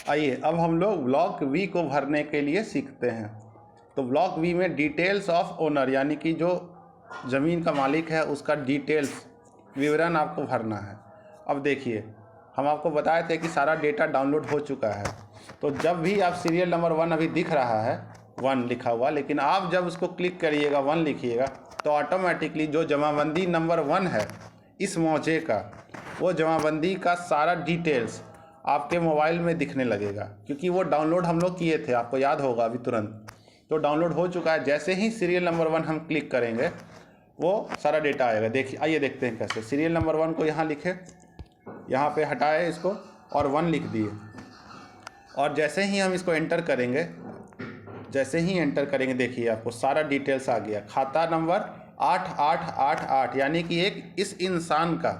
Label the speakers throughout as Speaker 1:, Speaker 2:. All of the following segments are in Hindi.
Speaker 1: आइए अब हम लोग ब्लॉक वी को भरने के लिए सीखते हैं। तो ब्लॉक वी में डिटेल्स ऑफ ओनर यानी कि जो ज़मीन का मालिक है उसका डिटेल्स विवरण आपको भरना है। अब देखिए हम आपको बताए थे कि सारा डेटा डाउनलोड हो चुका है। तो जब भी आप सीरियल नंबर 1 अभी दिख रहा है 1 लिखा हुआ, लेकिन आप जब उसको क्लिक करिएगा 1 लिखिएगा तो ऑटोमेटिकली जो जमाबंदी नंबर 1 है इस मौजे का, वो जमाबंदी का सारा डिटेल्स आपके मोबाइल में दिखने लगेगा, क्योंकि वो डाउनलोड हम लोग किए थे, आपको याद होगा अभी तुरंत। तो डाउनलोड हो चुका है। जैसे ही सीरियल नंबर 1 हम क्लिक करेंगे वो सारा डेटा आएगा। देखिए आइए देखते हैं कैसे। सीरियल नंबर 1 को यहाँ लिखे, यहाँ पे हटाए इसको और 1 लिख दिए, और जैसे ही हम इसको एंटर करेंगे, देखिए आपको सारा डिटेल्स आ गया। खाता नंबर 8888 यानी कि एक इस इंसान का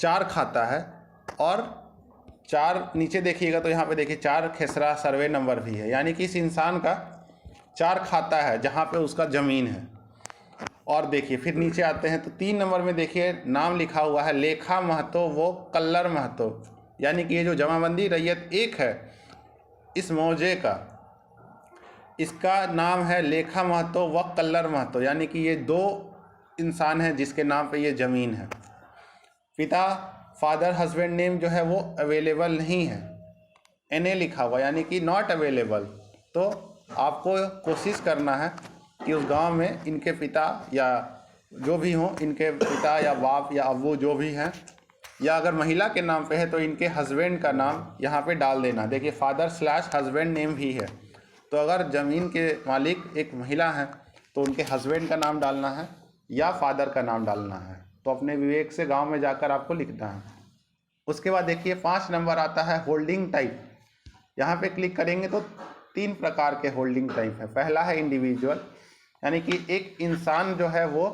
Speaker 1: 4 खाता है, और 4 नीचे देखिएगा तो यहाँ पे देखिए 4 खेसरा सर्वे नंबर भी है, यानी कि इस इंसान का 4 खाता है जहाँ पे उसका ज़मीन है। और देखिए फिर नीचे आते हैं तो 3 नंबर में देखिए नाम लिखा हुआ है लेखा महतो वो कल्लर महतो, यानी कि ये जो जमाबंदी रैयत 1 है इस मौजे का, इसका नाम है लेखा महतो व कल्लर महतो, यानी कि ये 2 इंसान हैं जिसके नाम पे ये ज़मीन है। पिता फादर हस्बैंड नेम जो है वो अवेलेबल नहीं है, NA लिखा हुआ यानी कि नॉट अवेलेबल। तो आपको कोशिश करना है कि उस गांव में इनके पिता या जो भी हों, इनके पिता या बाप या अब्बू जो भी हैं, या अगर महिला के नाम पे है तो इनके हस्बैंड का नाम यहाँ पे डाल देना। देखिए फादर/हस्बैंड नेम भी है, तो अगर ज़मीन के मालिक एक महिला हैं तो उनके हस्बैंड का नाम डालना है या फादर का नाम डालना है। तो अपने विवेक से गांव में जाकर आपको लिखना है। उसके बाद देखिए 5 नंबर आता है होल्डिंग टाइप। यहाँ पे क्लिक करेंगे तो 3 प्रकार के होल्डिंग टाइप है। पहला है इंडिविजुअल, यानी कि एक इंसान जो है वो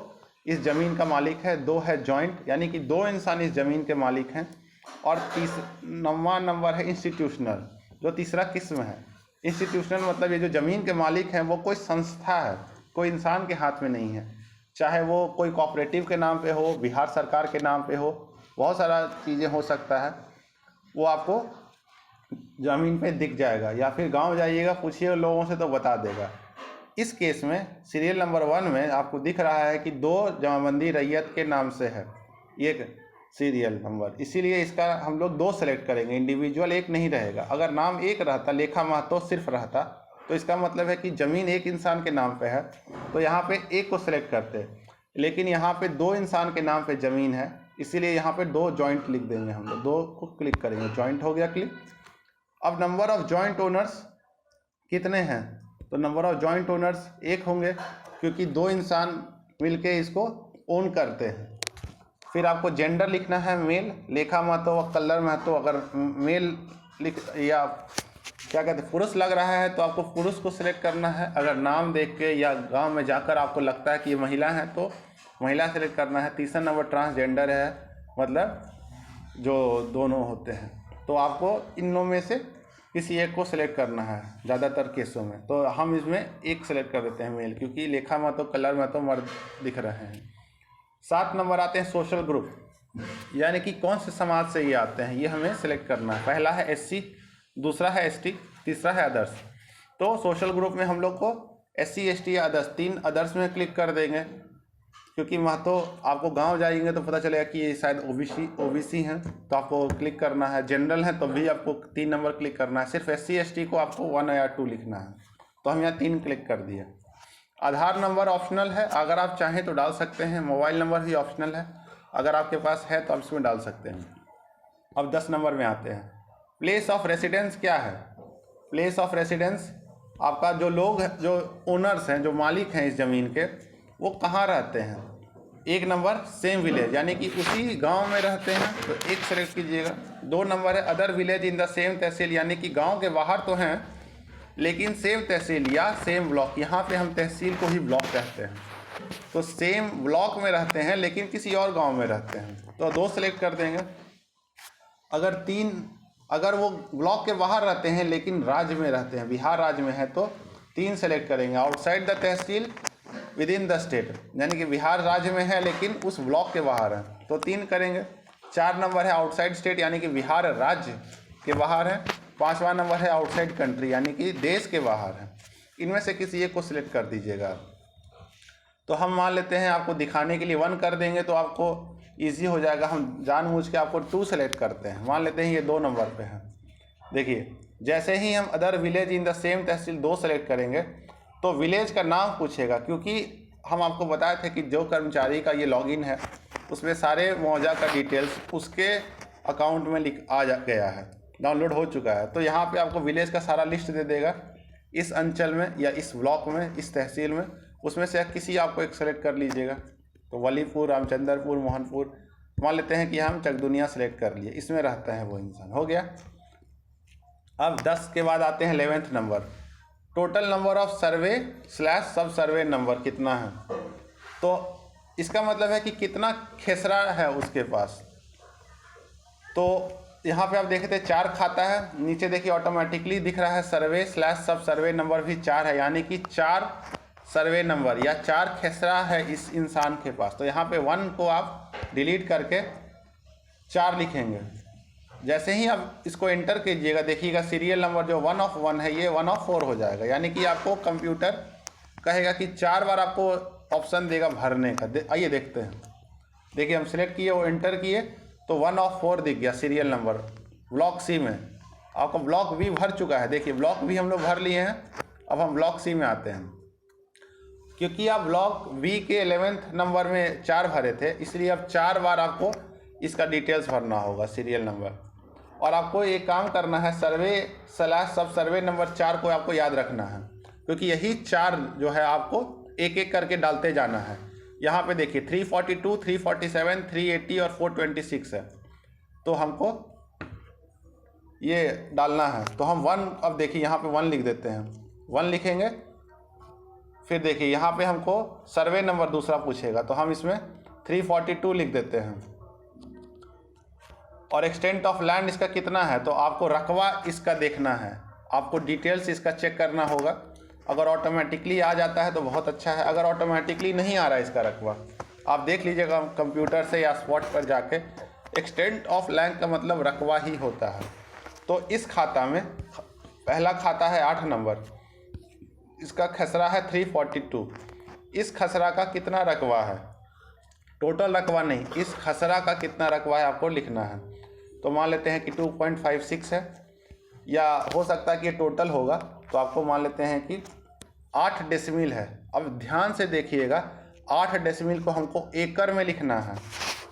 Speaker 1: इस ज़मीन का मालिक है। 2 है जॉइंट, यानी कि 2 इंसान इस ज़मीन के मालिक हैं। और 9वां नंबर है इंस्टीट्यूशनल, जो तीसरा किस्म है। इंस्टीट्यूशनल मतलब ये जो ज़मीन के मालिक हैं वो कोई संस्था है, कोई इंसान के हाथ में नहीं है। चाहे वो कोई कोऑपरेटिव के नाम पे हो, बिहार सरकार के नाम पे हो, बहुत सारा चीज़ें हो सकता है, वो आपको ज़मीन पे दिख जाएगा। या फिर गांव जाइएगा पूछिए लोगों से तो बता देगा। इस केस में सीरियल नंबर 1 में आपको दिख रहा है कि 2 जमाबंदी रैयत के नाम से है एक सीरियल नंबर, इसीलिए इसका हम लोग 2 सेलेक्ट करेंगे। इंडिविजुअल 1 नहीं रहेगा। अगर नाम 1 रहता, लेखा महतो सिर्फ रहता, तो इसका मतलब है कि ज़मीन एक इंसान के नाम पे है, तो यहाँ पे 1 को सिलेक्ट करते। लेकिन यहाँ पे 2 इंसान के नाम पे ज़मीन है, इसीलिए यहाँ पे 2 जॉइंट लिख देंगे हम लोग। 2 को क्लिक करेंगे, जॉइंट हो गया क्लिक। अब नंबर ऑफ जॉइंट ओनर्स कितने हैं? तो नंबर ऑफ जॉइंट ओनर्स 1 होंगे, क्योंकि 2 इंसान मिलके इसको ओन करते हैं। फिर आपको जेंडर लिखना है मेल, लेखा महतो व कल्लर महतो। अगर मेल लिख या क्या कहते हैं पुरुष लग रहा है तो आपको पुरुष को सिलेक्ट करना है। अगर नाम देख के या गांव में जाकर आपको लगता है कि ये महिला है तो महिला सेलेक्ट करना है। तीसरा नंबर ट्रांसजेंडर है, मतलब जो दोनों होते हैं। तो आपको इनों में से किसी एक को सिलेक्ट करना है ज़्यादातर केसों में। तो हम इसमें 1 सेलेक्ट कर देते हैं मेल, क्योंकि लेखा महतो कलर महतो मर्द दिख रहे हैं। 7 नंबर आते हैं सोशल ग्रुप, यानी कि कौन से समाज से ये आते हैं, ये हमें सिलेक्ट करना है। पहला है SC, दूसरा है ST, तीसरा है अदर्स। तो सोशल ग्रुप में हम लोग को SC ST या अदर्स, 3 अदर्स में क्लिक कर देंगे, क्योंकि महतो आपको गांव जाएंगे तो पता चलेगा कि ये शायद OBC हैं, तो आपको क्लिक करना है। जनरल है तो भी आपको 3 नंबर क्लिक करना है। सिर्फ SC ST को आपको 1 या 2 लिखना है, तो हम यहाँ 3 क्लिक कर दिए। आधार नंबर ऑप्शनल है, अगर आप चाहें तो डाल सकते हैं। मोबाइल नंबर भी ऑप्शनल है, अगर आपके पास है तो आप इसमें डाल सकते हैं। अब 10 नंबर में आते हैं। प्लेस ऑफ रेसिडेंस क्या है? प्लेस ऑफ रेसिडेंस आपका जो लोग जो ओनर्स हैं, जो मालिक हैं इस ज़मीन के, वो कहाँ रहते हैं। 1 नंबर सेम विलेज, यानी कि उसी गांव में रहते हैं, तो 1 सेलेक्ट कीजिएगा। 2 नंबर है other village in the same tehsil, यानी कि गांव के बाहर तो हैं लेकिन सेम तहसील या सेम ब्लॉक, यहाँ पे हम तहसील को ही ब्लॉक कहते हैं, तो सेम ब्लॉक में रहते हैं लेकिन किसी और गांव में रहते हैं, तो 2 सेलेक्ट कर देंगे। अगर वो ब्लॉक के बाहर रहते हैं लेकिन राज्य में रहते हैं, बिहार राज्य में है, तो 3 सेलेक्ट करेंगे। Outside the tehsil with in the state, यानी कि बिहार राज्य में है लेकिन उस ब्लॉक के बाहर है, तो 3 करेंगे। 4 नंबर है आउटसाइड स्टेट, यानी कि बिहार राज्य के बाहर है, 5वां नंबर है आउटसाइड कंट्री, यानी कि देश के बाहर है। इनमें से किसी एक को सिलेक्ट कर दीजिएगा। तो हम मान लेते हैं आपको दिखाने के लिए 1 कर देंगे तो आपको ईजी हो जाएगा। हम जानबूझ के आपको 2 सेलेक्ट करते हैं। मान लेते हैं ये 2 नंबर पे है। देखिए जैसे ही हम other village in the same tehsil 2 select करेंगे तो विलेज का नाम पूछेगा, क्योंकि हम आपको बताए थे कि जो कर्मचारी का ये लॉगिन है उसमें सारे मुआवजा का डिटेल्स उसके अकाउंट में गया है, डाउनलोड हो चुका है। तो यहाँ पे आपको विलेज का सारा लिस्ट दे देगा, इस अंचल में या इस ब्लॉक में, इस तहसील में, उसमें से किसी आपको एक सेलेक्ट कर लीजिएगा। तो वलीपुर, रामचंद्रपुर, मोहनपुर, मान लेते हैं कि हम चकदुनिया सेलेक्ट कर लिए, इसमें रहता है वो इंसान। हो गया। अब 10 के बाद आते हैं 11वें number, total number of survey / sub survey number कितना है। तो इसका मतलब है कि कितना खेसरा है उसके पास। तो यहाँ पे आप देखते हैं 4 खाता है, नीचे देखिए ऑटोमेटिकली दिख रहा है सर्वे / सब सर्वे नंबर भी 4 है, यानी कि 4 सर्वे नंबर या 4 खेसरा है इस इंसान के पास। तो यहाँ पे 1 को आप डिलीट करके 4 लिखेंगे। जैसे ही आप इसको एंटर कीजिएगा देखिएगा सीरियल नंबर जो 1 of 1 है ये 1 of 4 हो जाएगा, यानी कि आपको कंप्यूटर कहेगा कि 4 बार आपको ऑप्शन देगा भरने का। आइए देखते हैं। देखिए हम सिलेक्ट किए, वो एंटर किए तो 1 of 4 दिख गया सीरियल नंबर ब्लॉक सी में। आपको ब्लॉक बी भर चुका है, देखिए ब्लॉक बी हम लोग भर लिए हैं। अब हम ब्लॉक सी में आते हैं। क्योंकि आप ब्लॉक बी के 11वें नंबर में 4 भरे थे, इसलिए अब 4 बार आपको इसका डिटेल्स भरना होगा सीरियल नंबर। और आपको एक काम करना है, सर्वे / सब सर्वे नंबर 4 को आपको याद रखना है, क्योंकि यही 4 जो है आपको एक एक करके डालते जाना है। यहाँ पे देखिए 342, 347, 380 और 426 है, तो हमको ये डालना है। तो हम 1, अब देखिए यहाँ पे 1 लिख देते हैं, 1 लिखेंगे। फिर देखिए यहाँ पे हमको सर्वे नंबर दूसरा पूछेगा, तो हम इसमें 342 लिख देते हैं। और एक्सटेंट ऑफ लैंड इसका कितना है, तो आपको रकबा इसका देखना है, आपको डिटेल्स इसका चेक करना होगा। अगर ऑटोमेटिकली आ जाता है तो बहुत अच्छा है, अगर ऑटोमेटिकली नहीं आ रहा है इसका रकबा, आप देख लीजिएगा कंप्यूटर से या स्पॉट पर जाके। एक्सटेंट ऑफ लैंड का मतलब रकबा ही होता है। तो इस खाता में पहला खाता है 8 नंबर, इसका खसरा है 342। इस खसरा का कितना रकबा है, टोटल रकबा नहीं, इस खसरा का कितना रकबा है आपको लिखना है। तो मान लेते हैं कि 2.56 है, या हो सकता है कि टोटल होगा, तो आपको मान लेते हैं कि 8 डेसिमल है। अब ध्यान से देखिएगा, 8 डेसिमल को हमको एकड़ में लिखना है।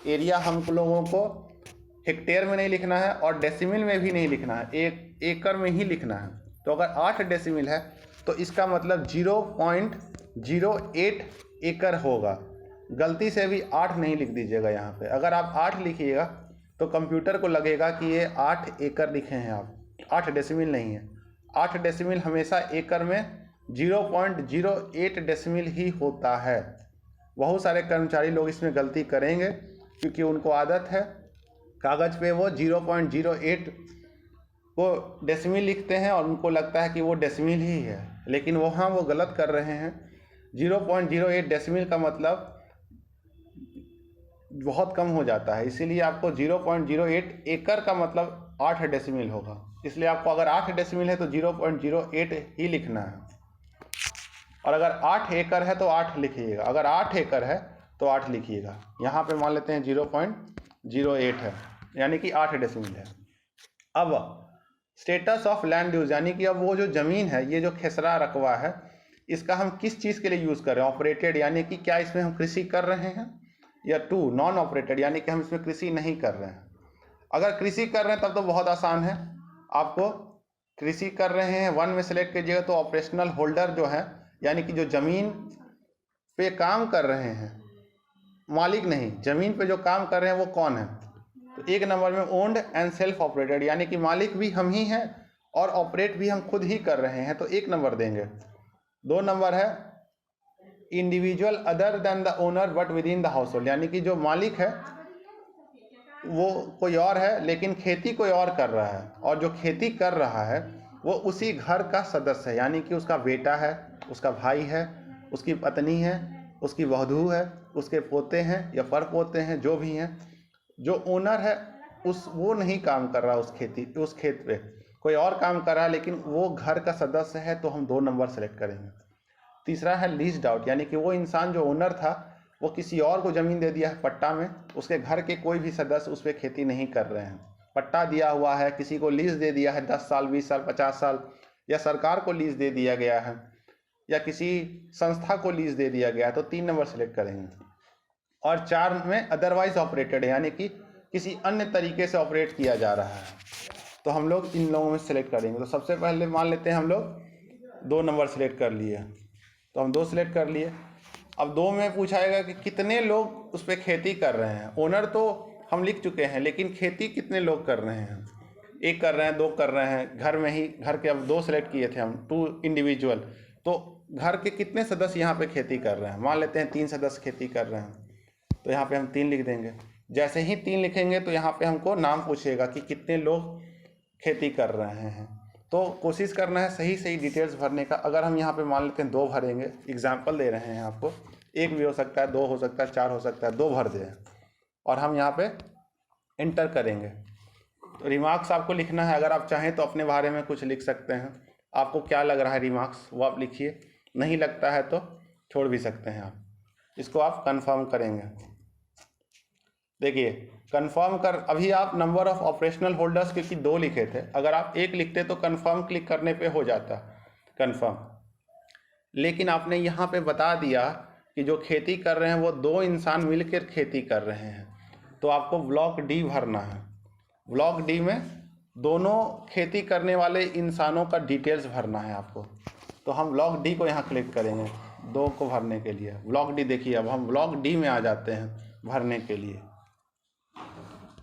Speaker 1: एरिया हम लोगों को हेक्टेयर में नहीं लिखना है और डेसिमल में भी नहीं लिखना है, एकड़ में ही लिखना है। तो अगर 8 डेसिमल है तो इसका मतलब 0.08 एकड़ होगा। गलती से भी 8 नहीं लिख दीजिएगा यहाँ पे। अगर आप 8 लिखिएगा तो कंप्यूटर को लगेगा कि ये 8 एकड़ लिखे हैं आप, 8 डेसिमल नहीं है। 8 डेसिमल हमेशा एकड़ में 0.08 डेसिमल ही होता है। बहुत सारे कर्मचारी लोग इसमें गलती करेंगे, क्योंकि उनको आदत है कागज़ पे वो 0.08 को डेसिमल लिखते हैं और उनको लगता है कि वो डेसिमल ही है, लेकिन वहाँ वो गलत कर रहे हैं। 0.08 डेसिमल का मतलब बहुत कम हो जाता है, इसीलिए आपको 0.08 एकड़ का मतलब 8 डेसिमल होगा। इसलिए आपको अगर 8 डेसिमल है तो 0.08 ही लिखना है, और अगर 8 एकड़ है तो 8 लिखिएगा, अगर 8 एकड़ है तो 8 लिखिएगा। यहाँ पे मान लेते हैं 0.08 है, यानी कि 8 डेसिमल है। अब स्टेटस ऑफ लैंड यूज, यानी कि अब वो जो ज़मीन है, ये जो खेसरा रकबा है, इसका हम किस चीज़ के लिए यूज़ कर रहे हैं। ऑपरेटेड, यानी कि क्या इसमें हम कृषि कर रहे हैं, या 2 नॉन ऑपरेटेड, यानी कि हम इसमें कृषि नहीं कर रहे हैं। अगर कृषि कर रहे हैं तब तो बहुत आसान है, आपको कृषि कर रहे हैं 1 में सेलेक्ट कीजिएगा तो ऑपरेशनल होल्डर जो है, यानी कि जो ज़मीन पे काम कर रहे हैं, मालिक नहीं, ज़मीन पे जो काम कर रहे हैं वो कौन है। तो 1 नंबर में ओन्ड एंड सेल्फ ऑपरेटेड, यानी कि मालिक भी हम ही हैं और ऑपरेट भी हम खुद ही कर रहे हैं, तो 1 नंबर देंगे। 2 नंबर है individual other than the owner but with in the house hold, यानी कि जो मालिक है वो कोई और है लेकिन खेती कोई और कर रहा है, और जो खेती कर रहा है वो उसी घर का सदस्य है, यानी कि उसका बेटा है, उसका भाई है, उसकी पत्नी है, उसकी वधू है, उसके पोते हैं या परपोते हैं, जो भी हैं। जो ओनर है वो नहीं काम कर रहा उस खेत पे, कोई और काम कर रहा है लेकिन वो घर का सदस्य है तो हम 2 नंबर सेलेक्ट करेंगे। तीसरा है लीज्ड आउट, यानी कि वो इंसान जो ओनर था वो किसी और को ज़मीन दे दिया है पट्टा में, उसके घर के कोई भी सदस्य उस पर खेती नहीं कर रहे हैं। पट्टा दिया हुआ है, किसी को लीज दे दिया है 10 साल 20 साल 50 साल, या सरकार को लीज दे दिया गया है, या किसी संस्था को लीज दे दिया गया है, तो 3 नंबर सेलेक्ट करेंगे। और 4 में अदरवाइज ऑपरेटेड है, यानी कि किसी अन्य तरीके से ऑपरेट किया जा रहा है, तो हम लोग इन लोगों में सेलेक्ट करेंगे। तो सबसे पहले मान लेते हैं हम लोग 2 नंबर सेलेक्ट कर लिए, तो हम 2 सेलेक्ट कर लिए। अब 2 में पूछाएगा कि कितने लोग उस पर खेती कर रहे हैं। ओनर तो हम लिख चुके हैं, लेकिन खेती कितने लोग कर रहे हैं, 1 कर रहे हैं, 2 कर रहे हैं, घर में ही, घर के अब 2 सेलेक्ट किए थे हम, 2 इंडिविजुअल, तो घर के कितने सदस्य यहाँ पे खेती कर रहे हैं। मान लेते हैं 3 सदस्य खेती कर रहे हैं, तो यहाँ पे हम 3 लिख देंगे। जैसे ही 3 लिखेंगे तो यहाँ पे हमको नाम पूछेगा कि कितने लोग खेती कर रहे हैं, तो कोशिश करना है सही सही डिटेल्स भरने का। अगर हम यहाँ पे मान लेते हैं 2 भरेंगे, एग्जाम्पल दे रहे हैं आपको, 1 भी हो सकता है, 2 हो सकता है, 4 हो सकता है, 2 भर दें और हम यहाँ पे एंटर करेंगे। तो रिमार्क्स आपको लिखना है, अगर आप चाहें तो अपने बारे में कुछ लिख सकते हैं, आपको क्या लग रहा है रिमार्क्स वो आप लिखिए, नहीं लगता है तो छोड़ भी सकते हैं आप। इसको आप कंफर्म करेंगे। देखिए कंफर्म कर, अभी आप नंबर ऑफ ऑपरेशनल होल्डर्स क्योंकि 2 लिखे थे, अगर आप 1 लिखते तो कंफर्म क्लिक करने पे हो जाता कंफर्म, लेकिन आपने यहाँ पे बता दिया कि जो खेती कर रहे हैं वो 2 इंसान मिलकर खेती कर रहे हैं, तो आपको ब्लॉक डी भरना है। ब्लॉक डी में दोनों खेती करने वाले इंसानों का डिटेल्स भरना है आपको, तो हम ब्लॉक डी को यहाँ क्लिक करेंगे 2 को भरने के लिए। ब्लॉक डी देखिए, अब हम ब्लॉक डी में आ जाते हैं भरने के लिए।